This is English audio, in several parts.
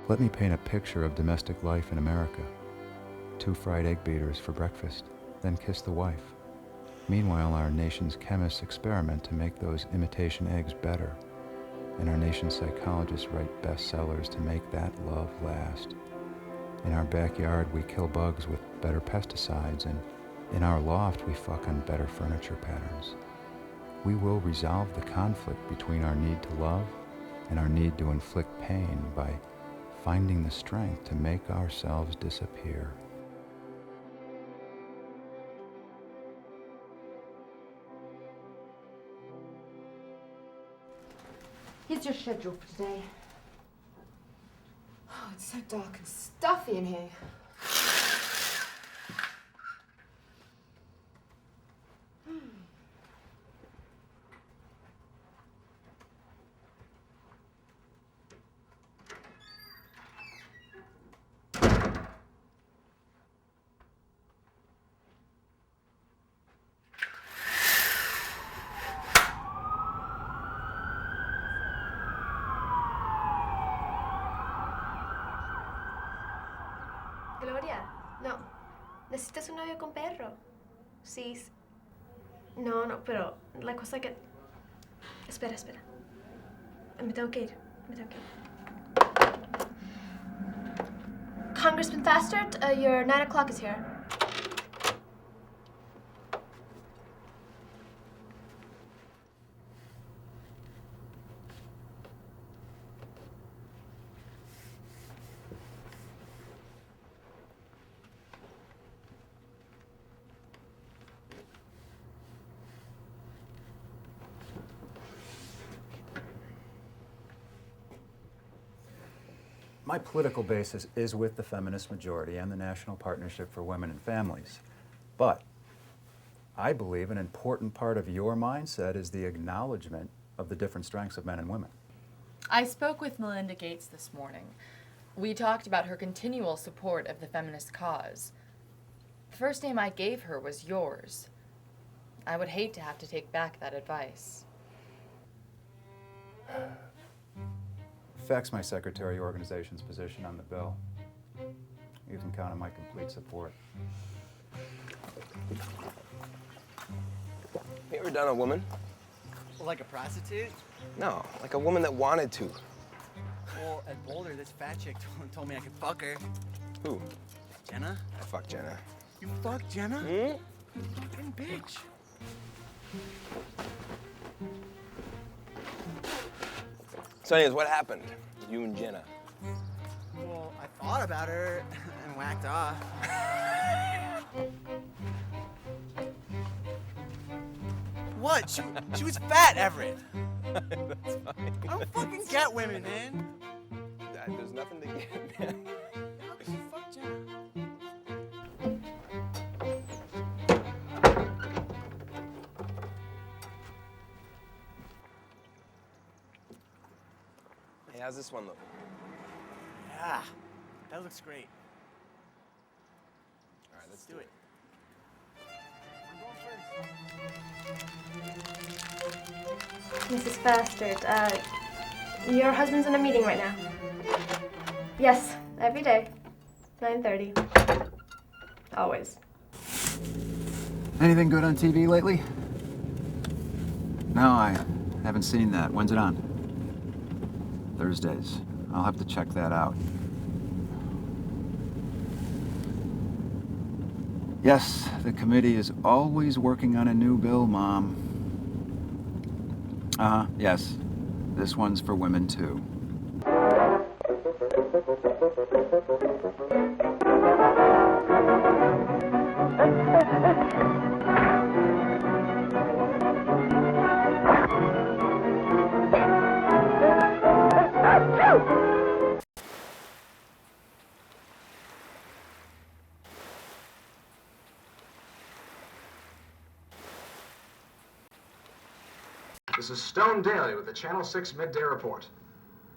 Let me paint a picture of domestic life in America. 2 fried egg beaters for breakfast, then kiss the wife. Meanwhile, our nation's chemists experiment to make those imitation eggs better, and our nation's psychologists write bestsellers to make that love last. In our backyard, we kill bugs with better pesticides, and in our loft, we fuck on better furniture patterns. We will resolve the conflict between our need to love and our need to inflict pain by finding the strength to make ourselves disappear. Here's your schedule for today. Oh, it's so dark and stuffy in here. Gloria, no. Necesitas un novio con perro. Sí. No, pero la cosa que... Espera. Me tengo que ir. Congressman Fastert, your 9 o'clock is here. My political basis is with the feminist majority and the National Partnership for Women and Families. But I believe an important part of your mindset is the acknowledgement of the different strengths of men and women. I spoke with Melinda Gates this morning. We talked about her continual support of the feminist cause. The first name I gave her was yours. I would hate to have to take back that advice. Fax my secretary organization's position on the bill. You can count on my complete support. You ever done a woman? Like a prostitute? No, like a woman that wanted to. Well, at Boulder, this fat chick told me I could fuck her. Who? Jenna? I fucked Jenna. You fucked Jenna? Hmm? Fucking bitch. So anyways, what happened? You and Jenna. Well, I thought about her and whacked off. What? She was fat, Everett. That's fine. I don't fucking get women, man. There's nothing to get, man. How could you fuck Jenna? Hey, how's this one look? Yeah, that looks great. All right, let's do it. Mrs. Fastert, your husband's in a meeting right now. Yes, every day. 9:30. Always. Anything good on TV lately? No, I haven't seen that. When's it on? Thursdays. I'll have to check that out. Yes, the committee is always working on a new bill, Mom. Yes. This one's for women, too. This is Stone Daily with the Channel 6 Midday Report.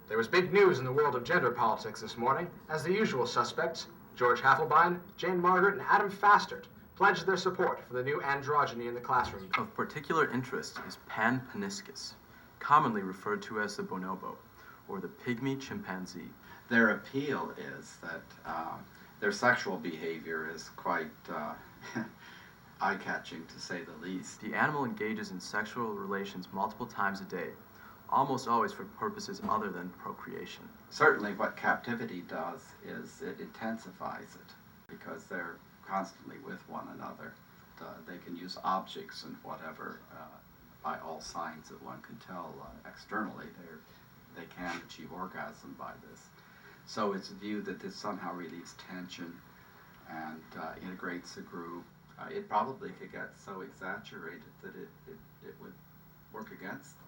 There was big news in the world of gender politics this morning, as the usual suspects, George Hasselbein, Jane Margaret, and Adam Fastert, pledged their support for the new androgyny in the classroom. Of particular interest is panpaniscus, commonly referred to as the bonobo, or the pygmy chimpanzee. Their appeal is that their sexual behavior is quite eye-catching, to say the least. The animal engages in sexual relations multiple times a day, almost always for purposes other than procreation. Certainly what captivity does is it intensifies it, because they're constantly with one another. They can use objects and whatever, by all signs that one can tell externally, they can achieve orgasm by this. So it's viewed that this somehow relieves tension and integrates the group. It probably could get so exaggerated that it would work against them.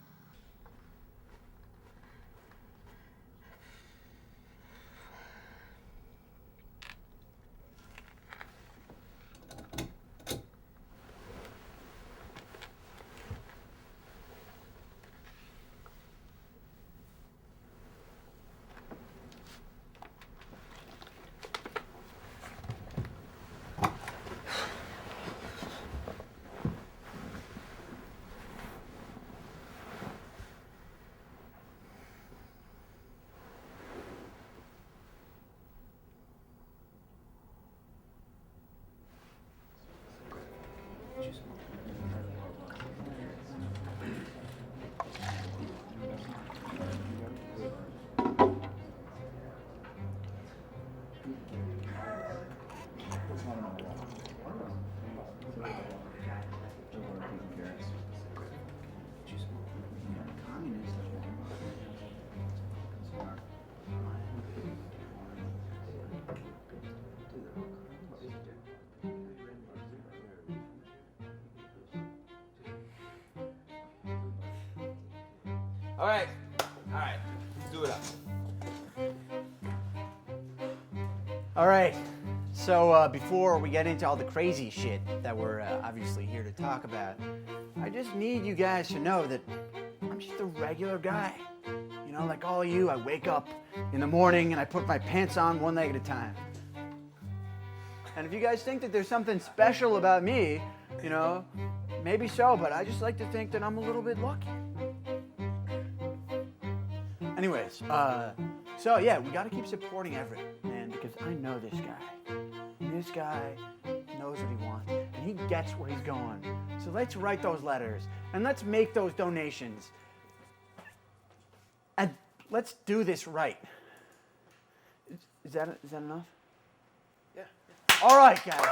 All right, do it up. All right, so before we get into all the crazy shit that we're obviously here to talk about, I just need you guys to know that I'm just a regular guy. You know, like all of you, I wake up in the morning and I put my pants on one leg at a time. And if you guys think that there's something special about me, you know, maybe so, but I just like to think that I'm a little bit lucky. Anyways, so yeah, we gotta keep supporting Everett, man, because I know this guy. This guy knows what he wants, and he gets where he's going. So let's write those letters, and let's make those donations. And let's do this right. Is that enough? Yeah. All right, guys.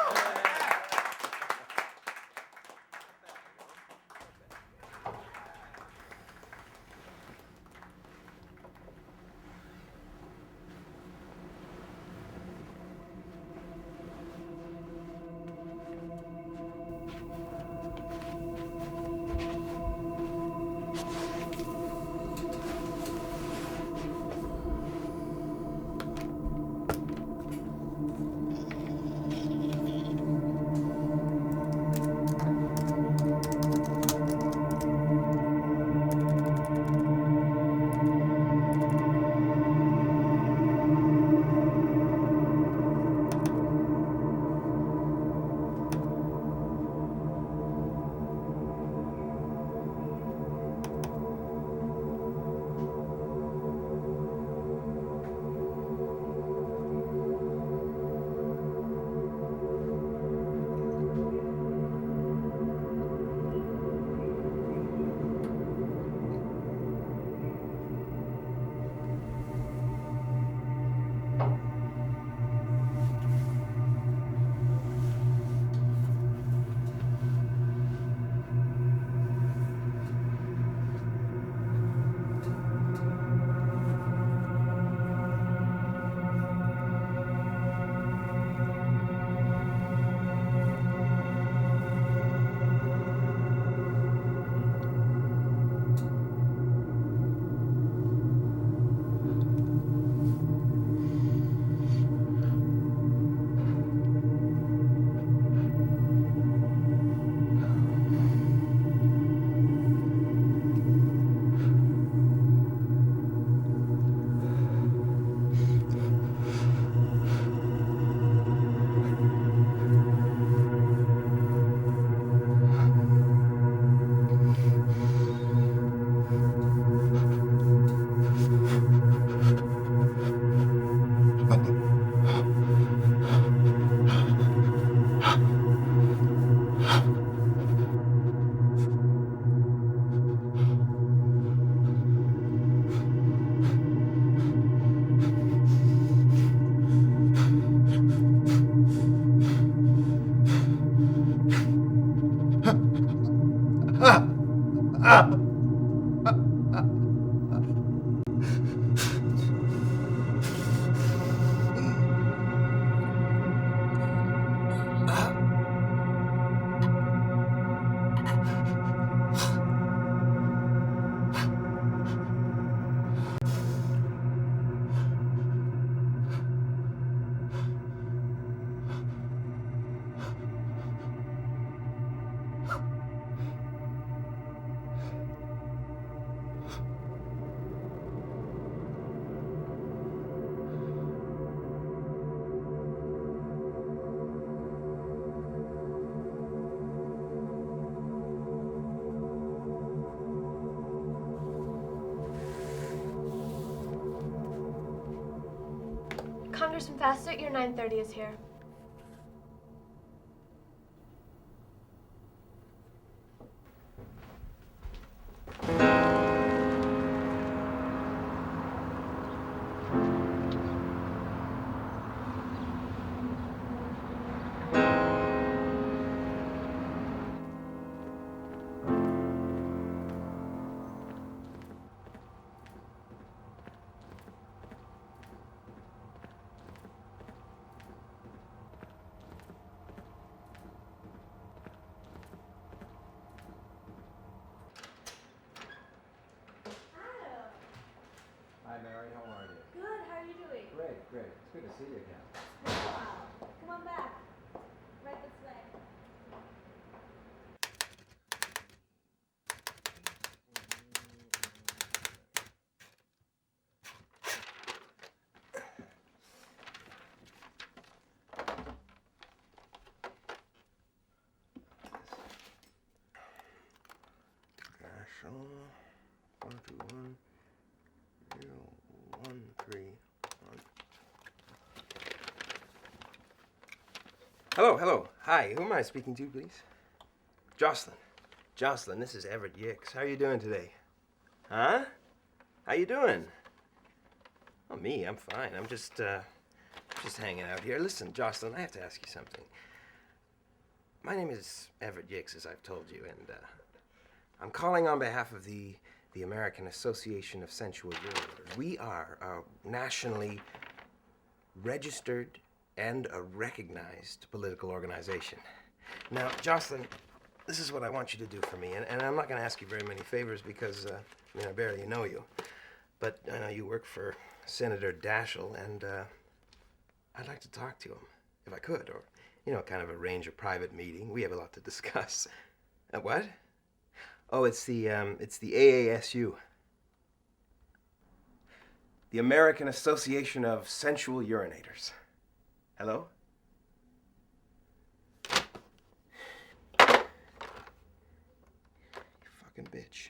Congressman Faster, your 9:30 is here. Hi, Mary. How are you? Good, how are you doing? Great, great. It's good to see you again. Wow. Come on back. Right this way. National 121 0131. Hello, hello. Hi, who am I speaking to, please? Jocelyn. Jocelyn, this is Everett Yicks. How are you doing today? Huh? How you doing? Oh, me, I'm fine. I'm just hanging out here. Listen, Jocelyn, I have to ask you something. My name is Everett Yicks, as I've told you, and I'm calling on behalf of the American Association of Sensual Urinators. We are a nationally registered and a recognized political organization. Now, Jocelyn, this is what I want you to do for me, and I'm not going to ask you very many favors because, I barely know you. But I know you work for Senator Daschle, and I'd like to talk to him, if I could, or, kind of arrange a private meeting. We have a lot to discuss. What? Oh, it's the AASU. The American Association of Sensual Urinators. Hello? You fucking bitch.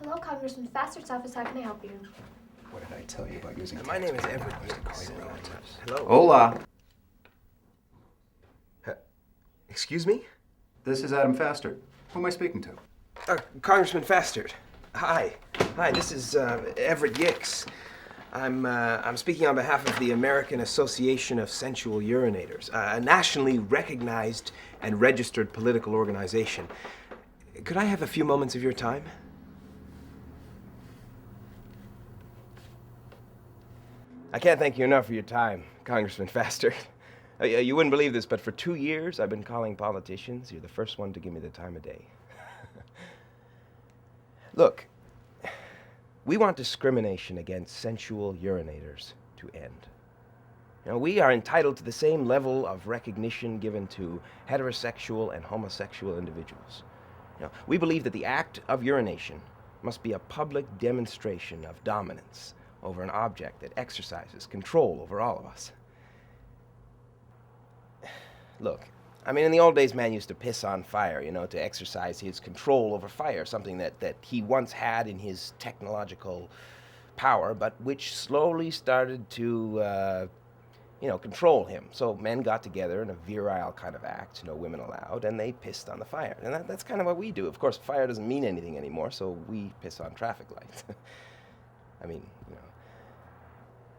Hello, Congressman Faster's office. How can I help you? What did I tell you about using My name is taxpayer Everett dollars to call Yicks. your relatives? Hello? Hola. Excuse me? This is Adam Faster. Who am I speaking to? Congressman Fastert. Hi. Hi, this is Everett Yicks. I'm speaking on behalf of the American Association of Sensual Urinators, a nationally recognized and registered political organization. Could I have a few moments of your time? I can't thank you enough for your time, Congressman Fastert. You wouldn't believe this, but for 2 years I've been calling politicians. You're the first one to give me the time of day. Look, we want discrimination against sensual urinators to end. You know, we are entitled to the same level of recognition given to heterosexual and homosexual individuals. You know, we believe that the act of urination must be a public demonstration of dominance over an object that exercises control over all of us. Look, I mean, in the old days, man used to piss on fire, you know, to exercise his control over fire, something that he once had in his technological power, but which slowly started to, control him. So men got together in a virile kind of act, no women allowed, and they pissed on the fire. And that's kind of what we do. Of course, fire doesn't mean anything anymore, so we piss on traffic lights. I mean, you know.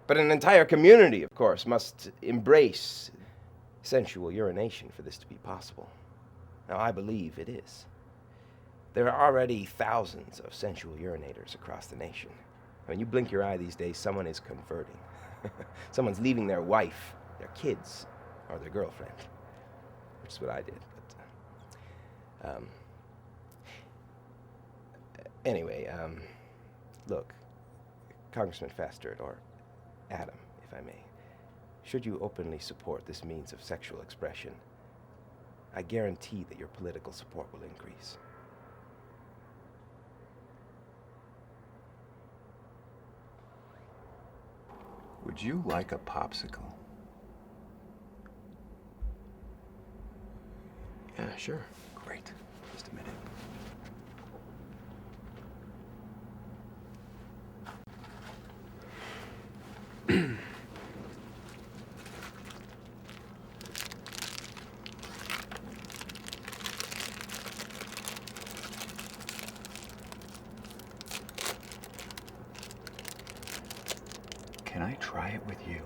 But an entire community, of course, must embrace sensual urination for this to be possible. Now, I believe it is. There are already thousands of sensual urinators across the nation. When you blink your eye these days, someone is converting. Someone's leaving their wife, their kids, or their girlfriend, which is what I did. But anyway, look, Congressman Fastert, or Adam, if I may, should you openly support this means of sexual expression, I guarantee that your political support will increase. Would you like a popsicle? Yeah, sure. Great. Just a minute. Can I try it with you?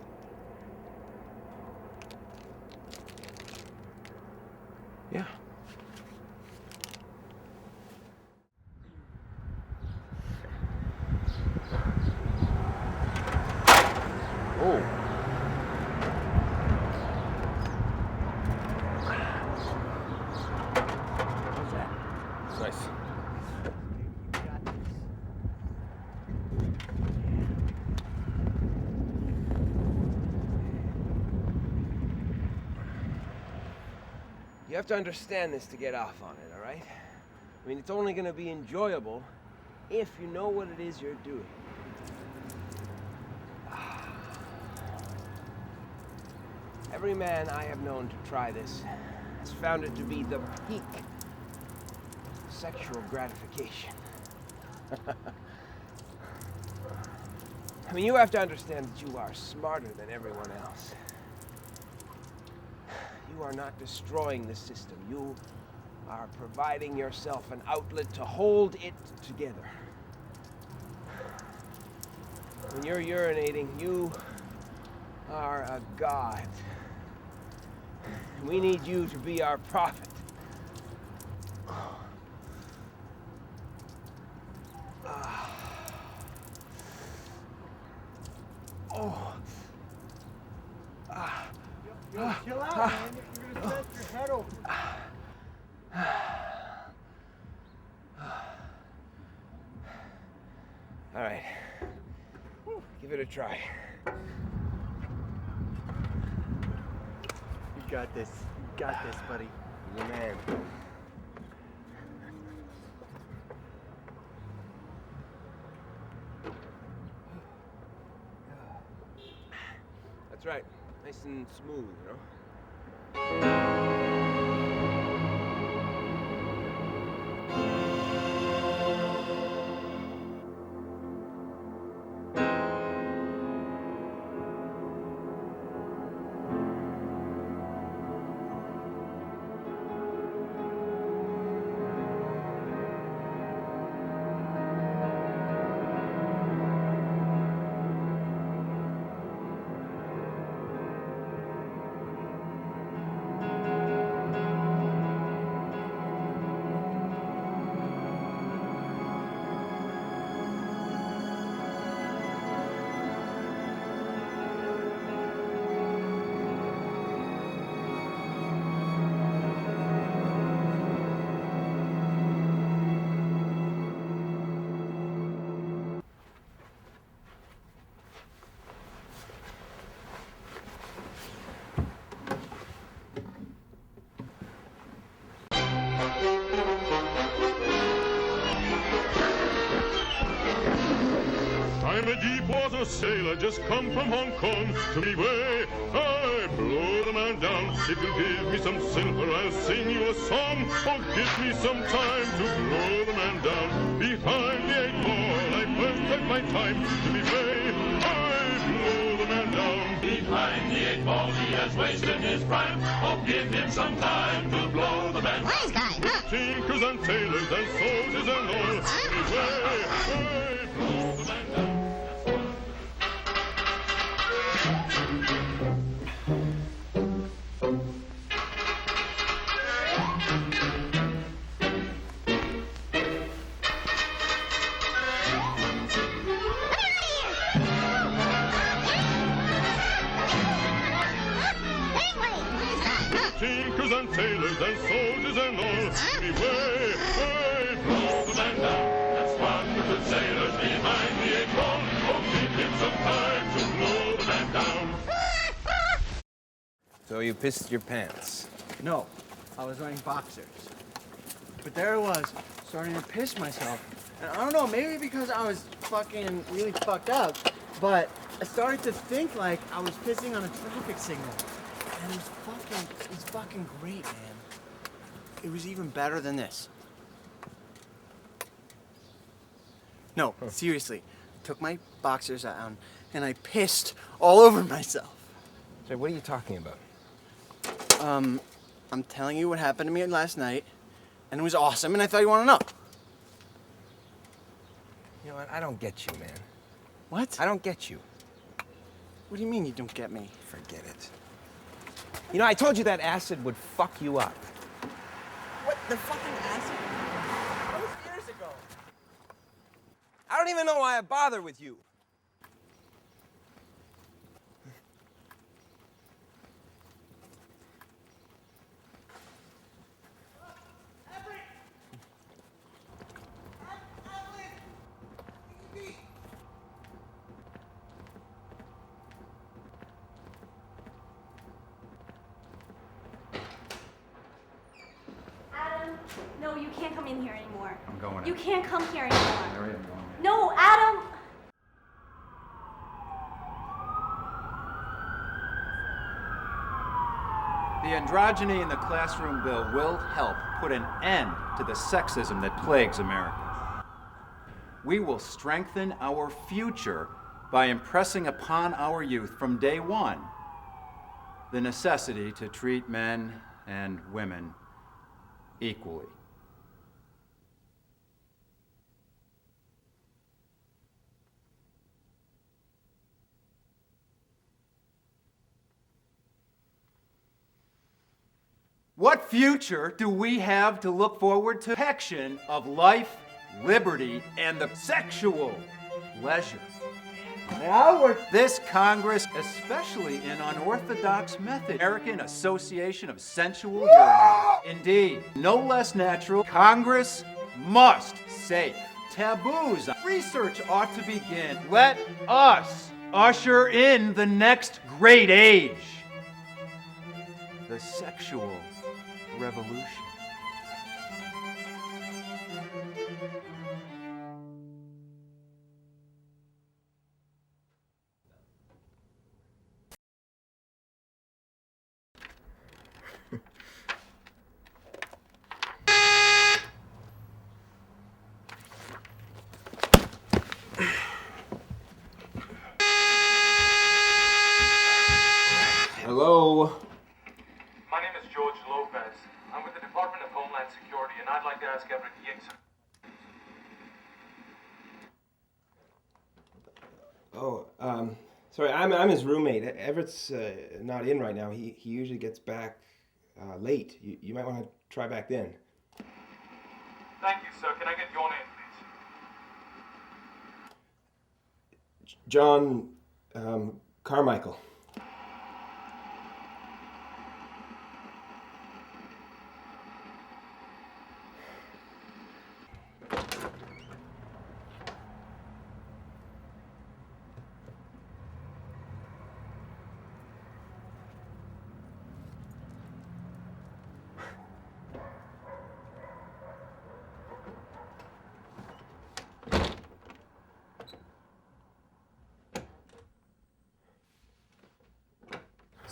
Yeah. Oh. What's that? Nice. You have to understand this to get off on it, all right? I mean, it's only going to be enjoyable if you know what it is you're doing. Every man I have known to try this has found it to be the peak of sexual gratification. I mean, you have to understand that you are smarter than everyone else. You are not destroying the system. You are providing yourself an outlet to hold it together. When you're urinating, you are a god. We need you to be our prophet. Chill out, man. You're gonna set your head over. All right. Give it a try. You got this. You got this, buddy. You're the man. That's right. Nice and smooth, you know? He was a sailor just come from Hong Kong to me way. I blow the man down. If you give me some silver, I'll sing you a song. Oh, give me some time to blow the man down. Behind the 8 ball, I first take my time to be way. I blow the man down. Behind the 8 ball, he has wasted his prime. Oh, give him some time to blow the man. Wise guy, huh? Tinkers and tailors and soldiers and all. Beware, I blow the man down. Tinkers and tailors and soldiers and all. Beware, I blow the man down. That's one good sailor behind the 8 ball. Oh, give him some time to blow the man down. So you pissed your pants. No, I was wearing boxers. But there I was, starting to piss myself. And I don't know, maybe because I was fucking really fucked up, but I started to think like I was pissing on a traffic signal. And it was fucking great, man. It was even better than this. No, seriously. Took my boxers down and I pissed all over myself. So what are you talking about? I'm telling you what happened to me last night, and it was awesome, and I thought you want to know. You know what? I don't get you, man. What? I don't get you. What do you mean you don't get me? Forget it. You know, I told you that acid would fuck you up. What? The fucking acid? That was years ago. I don't even know why I bother with you. No, you can't come in here anymore. I'm going in. You can't come here anymore. Mary, I'm going in. No, Adam! The androgyny in the classroom bill will help put an end to the sexism that plagues America. We will strengthen our future by impressing upon our youth from day one the necessity to treat men and women equally. What future do we have to look forward to? Protection of life, liberty, and the sexual pleasure. Now this Congress, especially in unorthodox method, American Association of Sensual Urinators. Indeed, no less natural, Congress must safe taboos. Research ought to begin. Let us usher in the next great age, the sexual revolution. Hello? My name is George Lopez. I'm with the Department of Homeland Security, and I'd like to ask Everett Hicks. Oh, sorry, I'm his roommate. Everett's not in right now. He usually gets back late. You might want to try back then. Thank you, sir. Can I get your name, please? John Carmichael.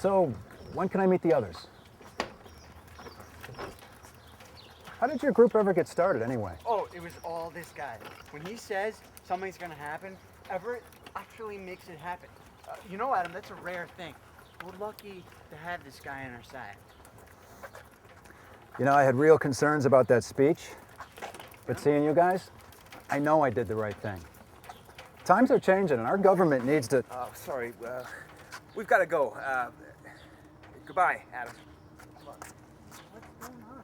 So, when can I meet the others? How did your group ever get started anyway? Oh, it was all this guy. When he says something's gonna happen, Everett actually makes it happen. You know, Adam, that's a rare thing. We're lucky to have this guy on our side. You know, I had real concerns about that speech, but seeing you guys, I know I did the right thing. Times are changing and our government needs to... Oh, sorry. We've got to go. Goodbye, Adam. What's going on?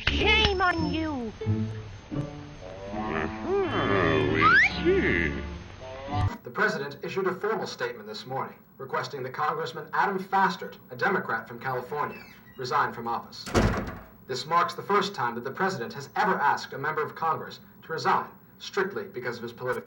Shame on you! We'll see. The president issued a formal statement this morning requesting that Congressman Adam Fastert, a Democrat from California, resign from office. This marks the first time that the president has ever asked a member of Congress to resign strictly because of his political...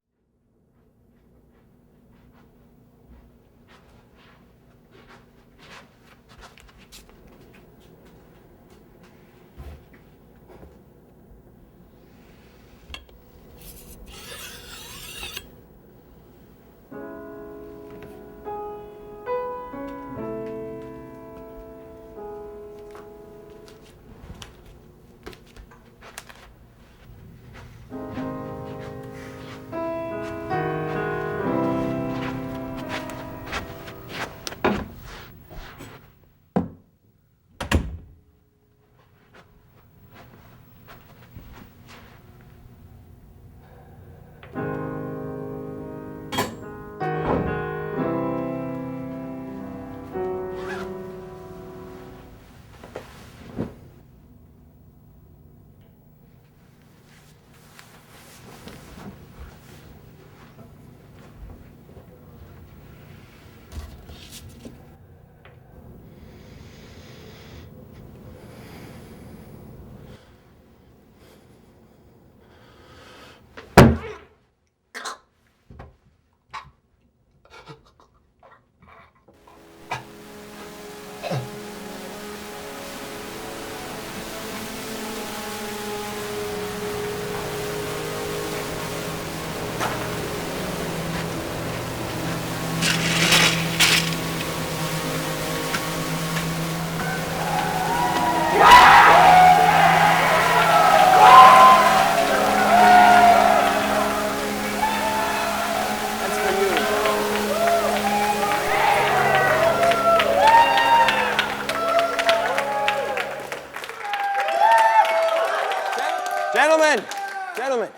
Gentlemen,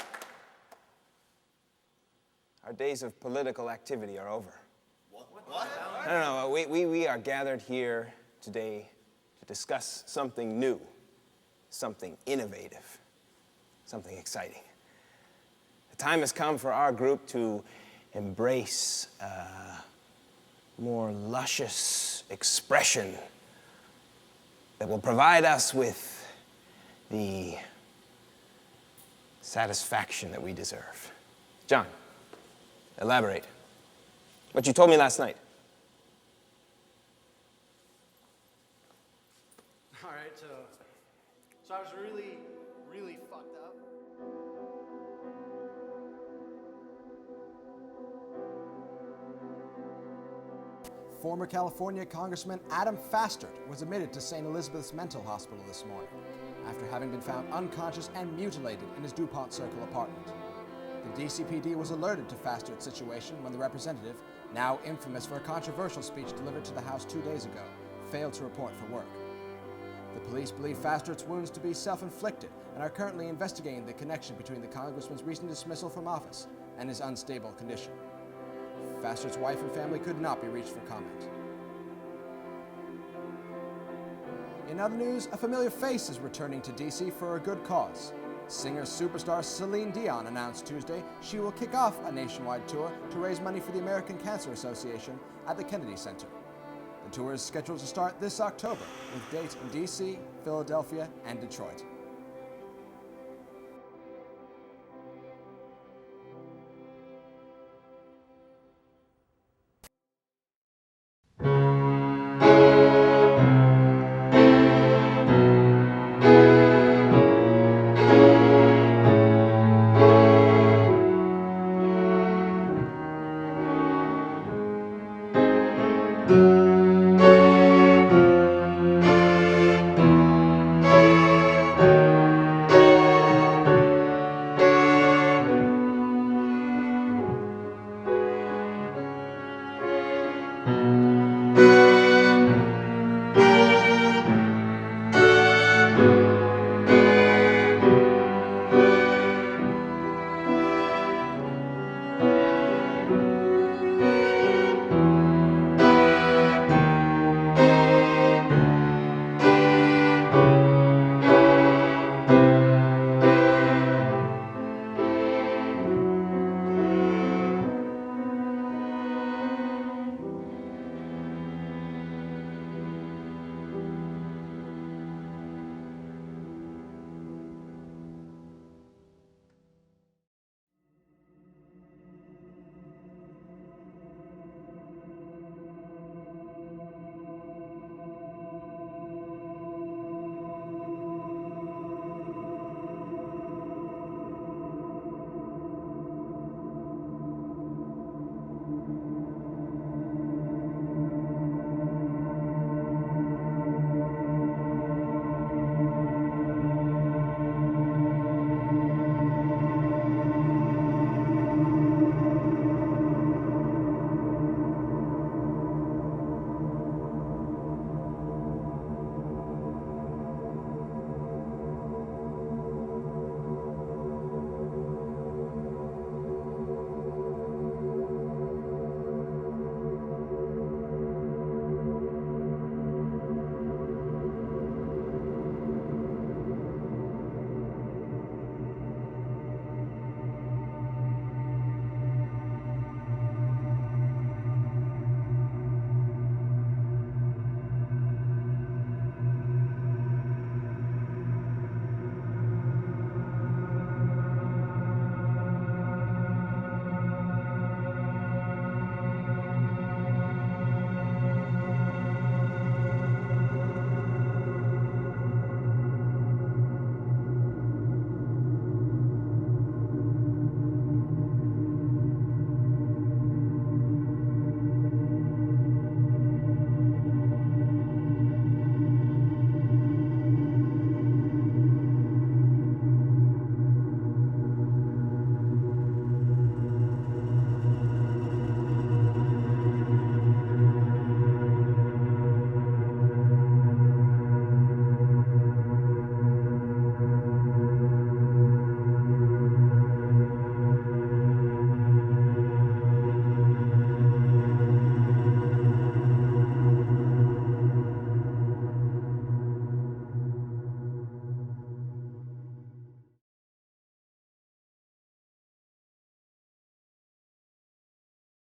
our days of political activity are over. What? No, we are gathered here today to discuss something new, something innovative, something exciting. The time has come for our group to embrace a more luscious expression that will provide us with the satisfaction that we deserve. John, elaborate. What you told me last night. All right, so I was really fucked up. Former California Congressman Adam Fastert was admitted to St. Elizabeth's Mental Hospital this morning after having been found unconscious and mutilated in his DuPont Circle apartment. The DCPD was alerted to Fastert's situation when the representative, now infamous for a controversial speech delivered to the House 2 days ago, failed to report for work. The police believe Fastert's wounds to be self-inflicted and are currently investigating the connection between the congressman's recent dismissal from office and his unstable condition. Fastert's wife and family could not be reached for comment. In other news, a familiar face is returning to DC for a good cause. Singer-superstar Celine Dion announced Tuesday she will kick off a nationwide tour to raise money for the American Cancer Association at the Kennedy Center. The tour is scheduled to start this October, with dates in DC, Philadelphia, and Detroit.